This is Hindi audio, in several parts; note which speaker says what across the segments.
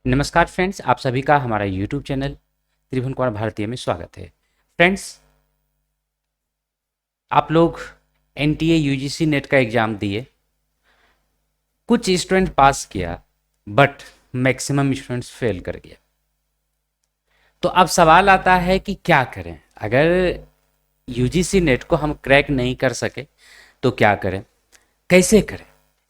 Speaker 1: नमस्कार फ्रेंड्स, आप सभी का हमारा यूट्यूब चैनल त्रिभुवन कुमार भारतीय में स्वागत है। फ्रेंड्स, आप लोग एनटीए यूजीसी नेट का एग्ज़ाम दिए, कुछ स्टूडेंट पास किया बट मैक्सिमम स्टूडेंट्स फेल कर गया। तो अब सवाल आता है कि क्या करें। अगर यूजीसी नेट को हम क्रैक नहीं कर सके तो क्या करें, कैसे करें।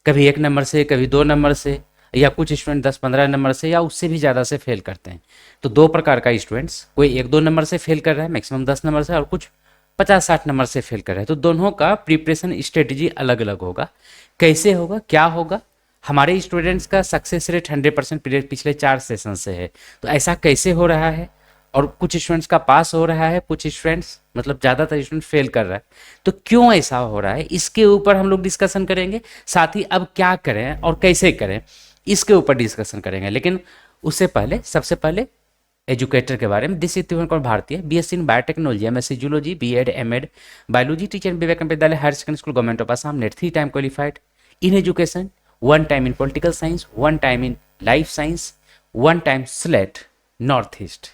Speaker 1: कभी 1 नंबर से, कभी 2 नंबर से, या कुछ स्टूडेंट 10-15 नंबर से या उससे भी ज़्यादा से फेल करते हैं। तो दो प्रकार का स्टूडेंट्स, कोई 1-2 नंबर से फेल कर रहा है, मैक्सिमम 10 नंबर से, और कुछ 50-60 नंबर से फेल कर रहे हैं। तो दोनों का प्रिपरेशन स्ट्रेटजी अलग अलग होगा। कैसे होगा, क्या होगा। हमारे स्टूडेंट्स का सक्सेस रेट 100% पिछले 4 सेशन से है। तो ऐसा कैसे हो रहा है, और कुछ स्टूडेंट्स का पास हो रहा है, कुछ स्टूडेंट्स मतलब ज़्यादातर स्टूडेंट फेल कर रहा है। तो क्यों ऐसा हो रहा है, इसके ऊपर हम लोग डिस्कशन करेंगे। साथ ही अब क्या करें और कैसे करें, इसके ऊपर डिस्कशन करेंगे। लेकिन उससे पहले, सबसे पहले एजुकेटर के बारे में। This is Tribhuvan Kumar Bharatiya, BSc in biotechnology, MSc zoology, BEd, MEd biology, teacher Vivekananda Vidyalaya higher secondary school, government of Assam, NET 3 time qualified in education, 1 time in political science, 1 time in life science, 1 time SLET north east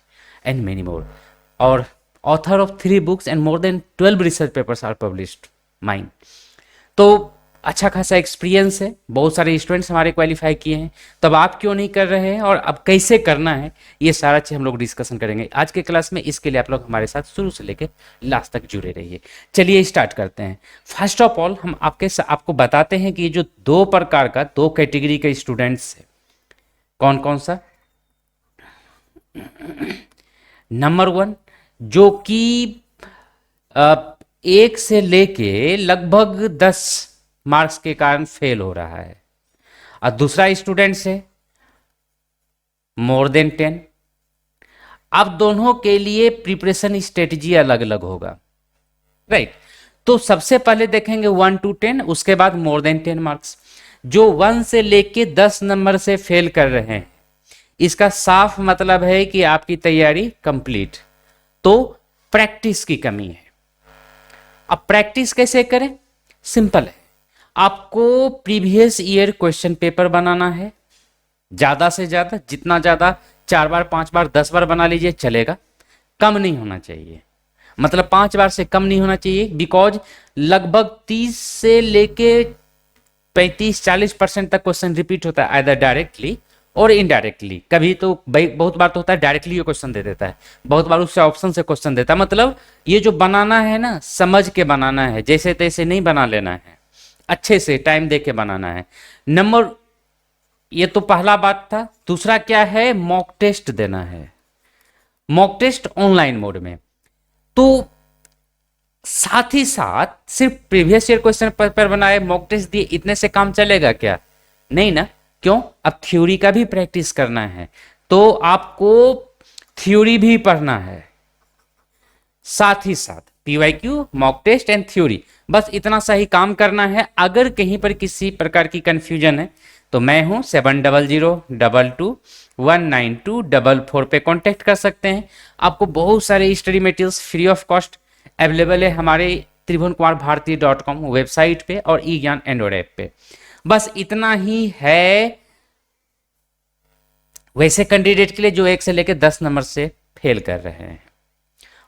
Speaker 1: and many more, और author of 3 books and more than 12 research papers are published mine. तो अच्छा खासा एक्सपीरियंस है, बहुत सारे स्टूडेंट्स हमारे क्वालिफाई किए हैं। तब आप क्यों नहीं कर रहे हैं और अब कैसे करना है, ये सारा चीज़ हम लोग डिस्कशन करेंगे आज के क्लास में। इसके लिए आप लोग हमारे साथ शुरू से लेकर लास्ट तक जुड़े रहिए। चलिए स्टार्ट करते हैं। फर्स्ट ऑफ ऑल हम आपको बताते हैं कि ये जो दो प्रकार का, दो कैटेगरी के स्टूडेंट्स है, कौन कौन सा। नंबर 1, जो कि 1 से लेके लगभग 10 मार्क्स के कारण फेल हो रहा है, और दूसरा स्टूडेंट्स है मोर देन 10। अब दोनों के लिए प्रिपरेशन स्ट्रेटजी अलग अलग होगा, राइट। तो सबसे पहले देखेंगे 1 to 10, उसके बाद मोर देन 10 मार्क्स। जो 1 से लेके 10 नंबर से फेल कर रहे हैं, इसका साफ मतलब है कि आपकी तैयारी कंप्लीट, तो प्रैक्टिस की कमी है। अब प्रैक्टिस कैसे करें, सिंपल है। आपको प्रीवियस ईयर क्वेश्चन पेपर बनाना है, ज्यादा से ज्यादा, जितना ज्यादा 4 बार, 5 बार, 10 बार बना लीजिए चलेगा, कम नहीं होना चाहिए। मतलब 5 बार से कम नहीं होना चाहिए, बिकॉज लगभग 30 से लेके 35-40% तक क्वेश्चन रिपीट होता है, आइदर डायरेक्टली और इनडायरेक्टली। कभी तो बहुत बार तो होता है डायरेक्टली क्वेश्चन दे देता है, बहुत बार उससे ऑप्शन से क्वेश्चन देता है। मतलब ये जो बनाना है ना, समझ के बनाना है, जैसे तैसे नहीं बना लेना है, अच्छे से टाइम दे के बनाना है। नंबर, ये तो पहला बात था। दूसरा क्या है, मॉक टेस्ट देना है, मॉक टेस्ट ऑनलाइन मोड में। तो साथ ही साथ सिर्फ प्रीवियस ईयर क्वेश्चन पेपर बनाए, मॉक टेस्ट दिए, इतने से काम चलेगा क्या, नहीं ना। क्यों, अब थ्योरी का भी प्रैक्टिस करना है, तो आपको थ्योरी भी पढ़ना है, साथ ही साथ PYQ, mock test and theory, बस इतना सा ही काम करना है। अगर कहीं पर किसी प्रकार की कंफ्यूजन है तो मैं हूं 7002221924 पे कांटेक्ट कर सकते हैं। आपको बहुत सारे study materials free of cost available है हमारे त्रिभुवन कुमार भारती.com वेबसाइट पे और ई ज्ञान एंड्रॉइड ऐप पे। बस इतना ही है वैसे कैंडिडेट के लिए जो 1 से लेकर 10 नंबर से फेल कर रहे हैं।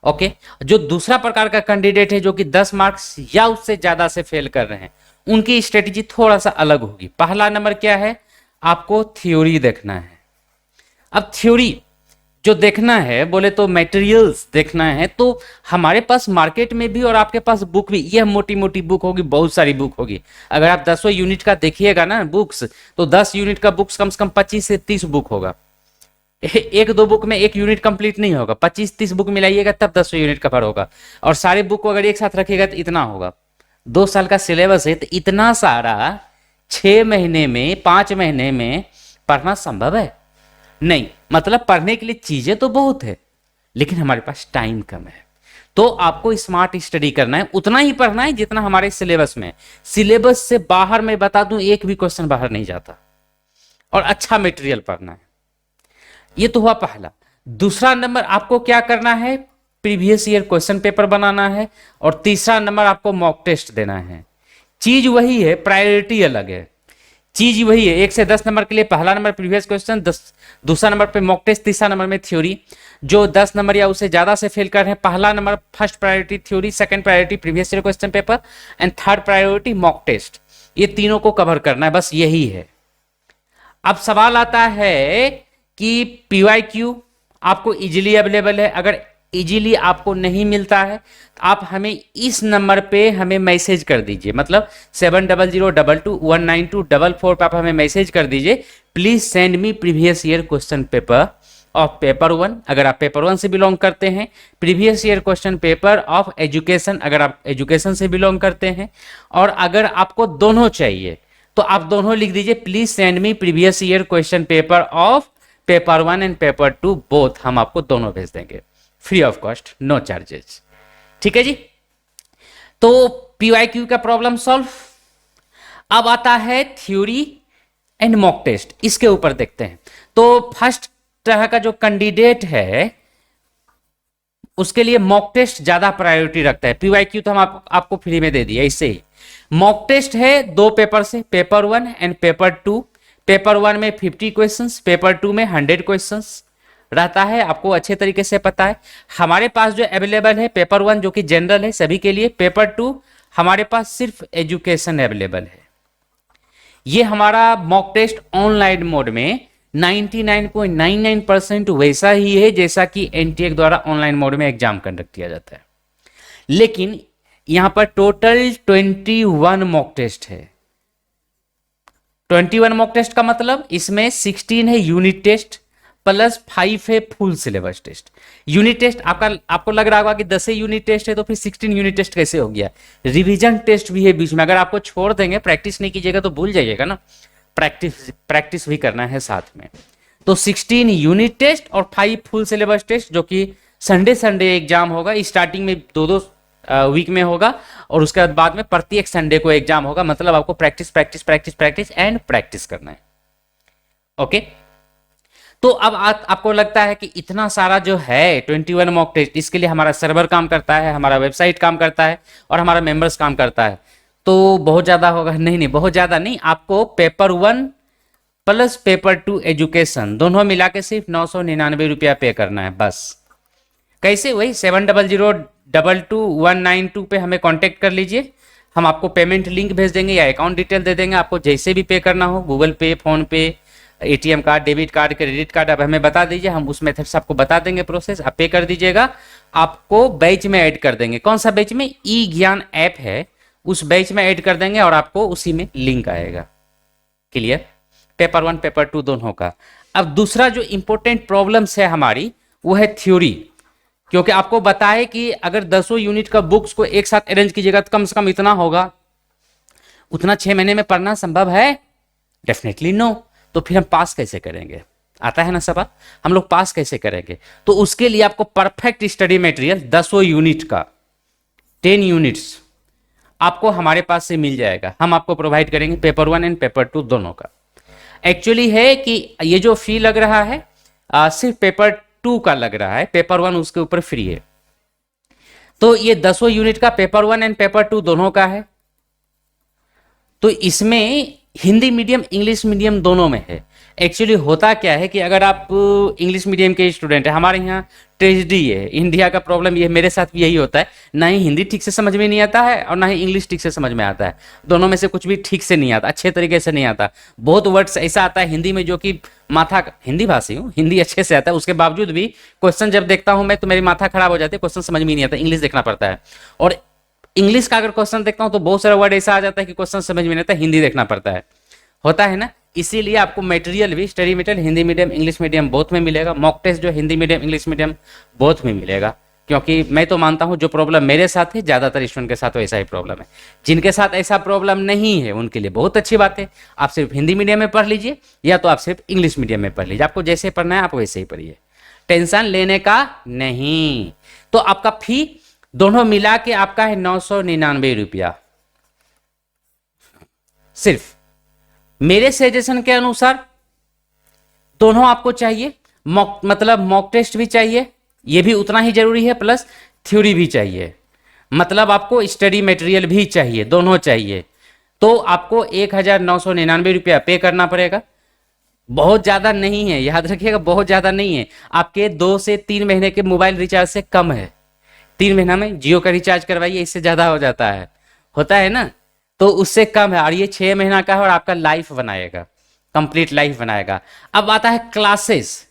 Speaker 1: ओके, जो दूसरा प्रकार का कैंडिडेट है जो कि 10 मार्क्स या उससे ज्यादा से फेल कर रहे हैं, उनकी स्ट्रेटजी थोड़ा सा अलग होगी। पहला नंबर क्या है, आपको थ्योरी देखना है। अब थ्योरी जो देखना है, बोले तो मटेरियल्स देखना है, तो हमारे पास मार्केट में भी और आपके पास बुक भी, यह मोटी मोटी बुक होगी, बहुत सारी बुक होगी। अगर आप 10 यूनिट का देखिएगा ना बुक्स, तो 10 यूनिट का बुक्स कम से कम 25 से 30 बुक होगा। 1-2 बुक में 1 यूनिट कंप्लीट नहीं होगा, 25-30 बुक मिलाइएगा तब 10 यूनिट कवर होगा। और सारे बुक को अगर एक साथ रखिएगा तो इतना होगा। 2 साल का सिलेबस है, तो इतना सारा 6 महीने में, 5 महीने में पढ़ना संभव है नहीं। मतलब पढ़ने के लिए चीजें तो बहुत है, लेकिन हमारे पास टाइम कम है। तो आपको स्मार्ट स्टडी करना है, उतना ही पढ़ना है जितना हमारे सिलेबस में। सिलेबस से बाहर मैं बता दूं, एक भी क्वेश्चन बाहर नहीं जाता, और अच्छा मटेरियल पढ़ना है। ये तो हुआ पहला। दूसरा नंबर आपको क्या करना है, प्रीवियस ईयर क्वेश्चन पेपर बनाना है, और तीसरा नंबर आपको मॉक टेस्ट देना है। चीज वही है, प्रायोरिटी अलग है। चीज वही है, 1 से 10 नंबर के लिए पहला नंबर प्रीवियस क्वेश्चन, दूसरा नंबर पे मॉक टेस्ट, तीसरा नंबर में थ्योरी। जो 10 नंबर या उससे ज्यादा से फेल कर रहे हैं, पहला नंबर first priority theory, second priority previous year question paper and third priority mock test. ये तीनों को कवर करना है, बस यही है। अब सवाल आता है कि पीवाईक्यू आपको इजीली अवेलेबल है। अगर इजीली आपको नहीं मिलता है तो आप हमें इस नंबर पे हमें मैसेज कर दीजिए, मतलब 7002219244 पे आप हमें मैसेज कर दीजिए, please send me previous year question paper of paper 1 अगर आप पेपर 1 से बिलोंग करते हैं, previous year question paper of education अगर आप एजुकेशन से बिलोंग करते हैं, और अगर आपको दोनों चाहिए तो आप दोनों लिख दीजिए, please send me previous year question paper of paper 1 and paper 2 both. हम आपको दोनों भेज देंगे free of cost, no charges. ठीक है जी, तो पीवाईक्यू का प्रॉब्लम सॉल्व। अब आता है थ्योरी एंड मॉक टेस्ट, इसके ऊपर देखते हैं। तो फर्स्ट तरह का जो कैंडिडेट है उसके लिए मॉक टेस्ट ज्यादा प्रायोरिटी रखता है। पीवाईक्यू तो हम आपको फ्री में दे दिया, इससे ही। मॉक टेस्ट है 2 पेपर से, पेपर 1 एंड पेपर 2। पेपर 1 में 50 क्वेश्चंस, पेपर 2 में 100 क्वेश्चंस रहता है, आपको अच्छे तरीके से पता है। हमारे पास जो अवेलेबल है पेपर 1 जो कि जनरल है सभी के लिए, पेपर 2 हमारे पास सिर्फ एजुकेशन अवेलेबल है। ये हमारा मॉक टेस्ट ऑनलाइन मोड में 99.99% वैसा ही है जैसा कि एनटीए द्वारा ऑनलाइन मोड में एग्जाम कंडक्ट किया जाता है, लेकिन यहां पर टोटल 21 मॉक टेस्ट है। 21 मॉक टेस्ट का मतलब इसमें 16 है यूनिट टेस्ट प्लस 5 है full syllabus test. Unit test आपको लग रहा होगा कि 10 यूनिट टेस्ट है तो फिर 16 यूनिट टेस्ट कैसे हो गया। रिवीजन टेस्ट भी है बीच में, अगर आपको छोड़ देंगे, प्रैक्टिस नहीं कीजिएगा तो भूल जाइएगा ना, प्रैक्टिस भी करना है साथ में। तो 16 यूनिट टेस्ट और 5 फुल सिलेबस टेस्ट, जो कि संडे एग्जाम होगा। स्टार्टिंग में 2-2 वीक में होगा और उसके बाद में प्रत्येक संडे को एग्जाम होगा। मतलब आपको प्रैक्टिस एंड प्रैक्टिस करना है। ओके, तो अब आपको लगता है कि इतना सारा जो है 21 मॉक टेस्ट, इसके लिए हमारा सर्वर काम करता है, हमारा वेबसाइट काम करता है और हमारा मेंबर्स काम करता है, तो बहुत ज्यादा होगा। नहीं, बहुत ज्यादा नहीं। आपको पेपर 1 प्लस पेपर 2 एजुकेशन दोनों मिला के सिर्फ 999 रुपया पे करना है बस। कैसे? वही 70022192 पे हमें कांटेक्ट कर लीजिए, हम आपको पेमेंट लिंक भेज देंगे या अकाउंट डिटेल दे देंगे। आपको जैसे भी पे करना हो, गूगल पे, फोन पे, ATM card, debit card, credit card, अब हमें बता दीजिए, हम उस मेथड से आपको बता देंगे प्रोसेस, आप पे कर दीजिएगा। आपको बैच में ऐड कर देंगे। कौन सा बैच में? ई ज्ञान ऐप है, उस बैच में ऐड कर देंगे और आपको उसी में लिंक आएगा। क्लियर? पेपर 1 पेपर 2 दोनों का। अब दूसरा जो इंपॉर्टेंट प्रॉब्लम्स है हमारी वो है थ्योरी, क्योंकि आपको बताए कि अगर 10 यूनिट का बुक्स को एक साथ अरेंज कीजिएगा तो कम से कम इतना होगा, उतना 6 महीने में पढ़ना संभव है? Definitely no. तो फिर हम पास कैसे करेंगे? आता है ना सवाल, हम लोग पास कैसे करेंगे? तो उसके लिए आपको परफेक्ट स्टडी मटेरियल 10 यूनिट का 10 यूनिट्स आपको हमारे पास से मिल जाएगा। हम आपको प्रोवाइड करेंगे पेपर 1 एंड पेपर 2 दोनों का। एक्चुअली है कि ये जो फी लग रहा है सिर्फ पेपर 2 का लग रहा है, पेपर 1 उसके ऊपर फ्री है। तो ये 10 यूनिट का पेपर 1 एंड पेपर 2 दोनों का है। तो इसमें हिंदी मीडियम इंग्लिश मीडियम दोनों में है। एक्चुअली होता क्या है कि अगर आप इंग्लिश मीडियम के स्टूडेंट है, हमारे यहाँ ट्रेजेडी है, इंडिया का प्रॉब्लम ये, मेरे साथ भी यही होता है, ना ही हिंदी ठीक से समझ में नहीं आता है और ना ही इंग्लिश ठीक से समझ में आता है। दोनों में से कुछ भी ठीक से नहीं आता, अच्छे तरीके से नहीं आता। बहुत वर्ड्स ऐसा आता है हिंदी में जो कि माथा, हिंदी भाषी हूँ, हिंदी अच्छे से आता है, उसके बावजूद भी क्वेश्चन जब देखता हूँ मैं तो मेरी माथा खराब हो जाती है, क्वेश्चन समझ में नहीं आता, इंग्लिश देखना पड़ता है। और इंग्लिश का अगर क्वेश्चन देखता हूं तो बहुत सारा वर्ड ऐसा आ जाता है कि क्वेश्चन समझ में नहीं आता, हिंदी देखना पड़ता है, होता है ना। इसीलिए आपको मटेरियल भी, study material Hindi medium English medium both में मिलेगा। मॉक टेस्ट जो Hindi medium English medium both में मिलेगा, क्योंकि मैं तो मानता हूं जो प्रॉब्लम मेरे साथ है ज्यादातर स्टूडेंट के साथ वैसा ही प्रॉब्लम है। जिनके साथ ऐसा प्रॉब्लम नहीं है उनके लिए बहुत अच्छी बात है, आप सिर्फ हिंदी मीडियम में पढ़ लीजिए या तो आप सिर्फ इंग्लिश मीडियम में पढ़ लीजिए। आपको जैसे पढ़ना है आप वैसे ही पढ़िए, टेंशन लेने का नहीं। तो आपका फी दोनों मिला के आपका है 999 रुपया सिर्फ। मेरे सजेशन के अनुसार दोनों आपको चाहिए, मतलब मॉक टेस्ट भी चाहिए, ये भी उतना ही जरूरी है, प्लस थ्योरी भी चाहिए, मतलब आपको स्टडी मटेरियल भी चाहिए, दोनों चाहिए। तो आपको 1999 रुपया पे करना पड़ेगा। बहुत ज़्यादा नहीं है, याद रखिएगा, बहुत ज़्यादा नहीं है, आपके 2 से 3 महीने के मोबाइल रिचार्ज से कम है। 3 महीना में जियो का रिचार्ज करवाइए, इससे ज़्यादा हो जाता है, होता है ना, तो उससे कम है। और ये 6 महीना का है और आपका लाइफ बनाएगा, कंप्लीट लाइफ बनाएगा। अब आता है क्लासेस।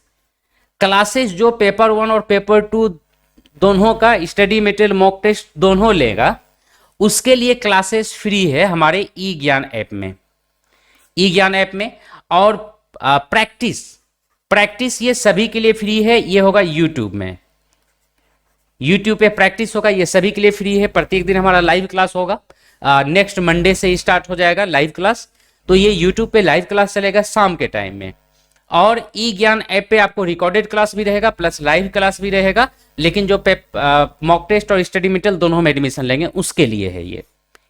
Speaker 1: क्लासेस जो पेपर 1 और पेपर 2 दोनों का स्टडी मटेरियल मॉक टेस्ट दोनों लेगा, उसके लिए क्लासेस फ्री है हमारे ई ज्ञान ऐप में, ई ज्ञान ऐप में। और प्रैक्टिस, प्रैक्टिस ये सभी के लिए फ्री है, ये होगा यूट्यूब में, यूट्यूब पे प्रैक्टिस होगा, ये सभी के लिए फ्री है। प्रत्येक दिन हमारा लाइव क्लास होगा, नेक्स्ट मंडे से स्टार्ट हो जाएगा लाइव क्लास, तो ये यूट्यूब पे लाइव क्लास चलेगा शाम के टाइम में। और ई ज्ञान ऐप पे आपको रिकॉर्डेड क्लास भी रहेगा प्लस लाइव क्लास भी रहेगा, लेकिन जो मॉक टेस्ट और स्टडी मटेरियल दोनों में एडमिशन लेंगे उसके लिए है ये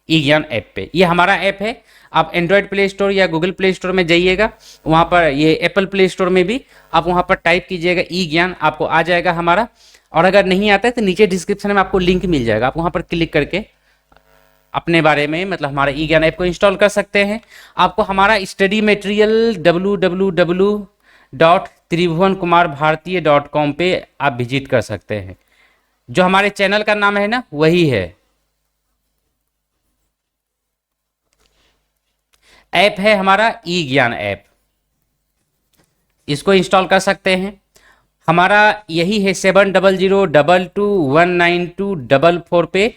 Speaker 1: ई ज्ञान ऐप पे। ये हमारा ऐप है, आप एंड्रॉयड प्ले स्टोर या गूगल प्ले स्टोर में जाइएगा, वहाँ पर ये एप्पल प्ले स्टोर में भी आप वहाँ पर टाइप कीजिएगा ई ज्ञान, आपको आ जाएगा हमारा। और अगर नहीं आता है तो नीचे डिस्क्रिप्शन में आपको लिंक मिल जाएगा, आप वहाँ पर क्लिक करके अपने बारे में मतलब हमारा ई ज्ञान ऐप को इंस्टॉल कर सकते हैं। आपको हमारा स्टडी मटेरियल www.tribhuvankumarbhartiya.com पे आप विजिट कर सकते हैं। जो हमारे चैनल का नाम है ना वही है, ऐप है हमारा ई ज्ञान ऐप, इसको इंस्टॉल कर सकते हैं। हमारा यही है 7002219244 पे।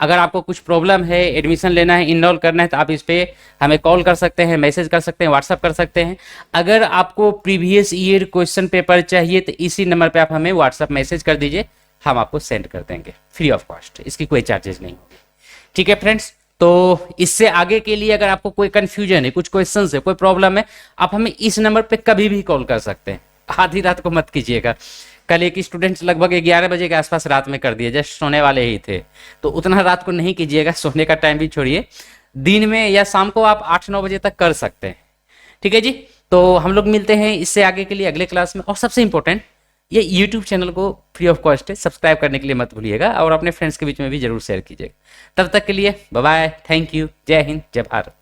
Speaker 1: अगर आपको कुछ प्रॉब्लम है, एडमिशन लेना है, इनरोल करना है, तो आप इस पर हमें कॉल कर सकते हैं, मैसेज कर सकते हैं, व्हाट्सअप कर सकते हैं। अगर आपको प्रीवियस ईयर क्वेश्चन पेपर चाहिए तो इसी नंबर पे आप हमें व्हाट्सअप मैसेज कर दीजिए, हम आपको सेंड कर देंगे फ्री ऑफ कॉस्ट, इसकी कोई चार्जेस नहीं होगी। ठीक है फ्रेंड्स, तो इससे आगे के लिए अगर आपको कोई कंफ्यूजन है, कुछ क्वेश्चन है, कोई प्रॉब्लम है, आप हमें इस नंबर पे कभी भी कॉल कर सकते हैं। आधी रात को मत कीजिएगा। कल एक स्टूडेंट लगभग 11 बजे के आसपास रात में कर दिए, जस्ट सोने वाले ही थे, तो उतना रात को नहीं कीजिएगा, सोने का टाइम भी छोड़िए, दिन में या शाम को आप 8-9 बजे तक कर सकते हैं। ठीक है जी, तो हम लोग मिलते हैं इससे आगे के लिए अगले क्लास में। और सबसे इंपॉर्टेंट, ये यूट्यूब चैनल को फ्री ऑफ कॉस्ट है, सब्सक्राइब करने के लिए मत भूलिएगा और अपने फ्रेंड्स के बीच में भी जरूर शेयर कीजिएगा। तब तक के लिए बाय बाय, थैंक यू, जय हिंद, जय भारत।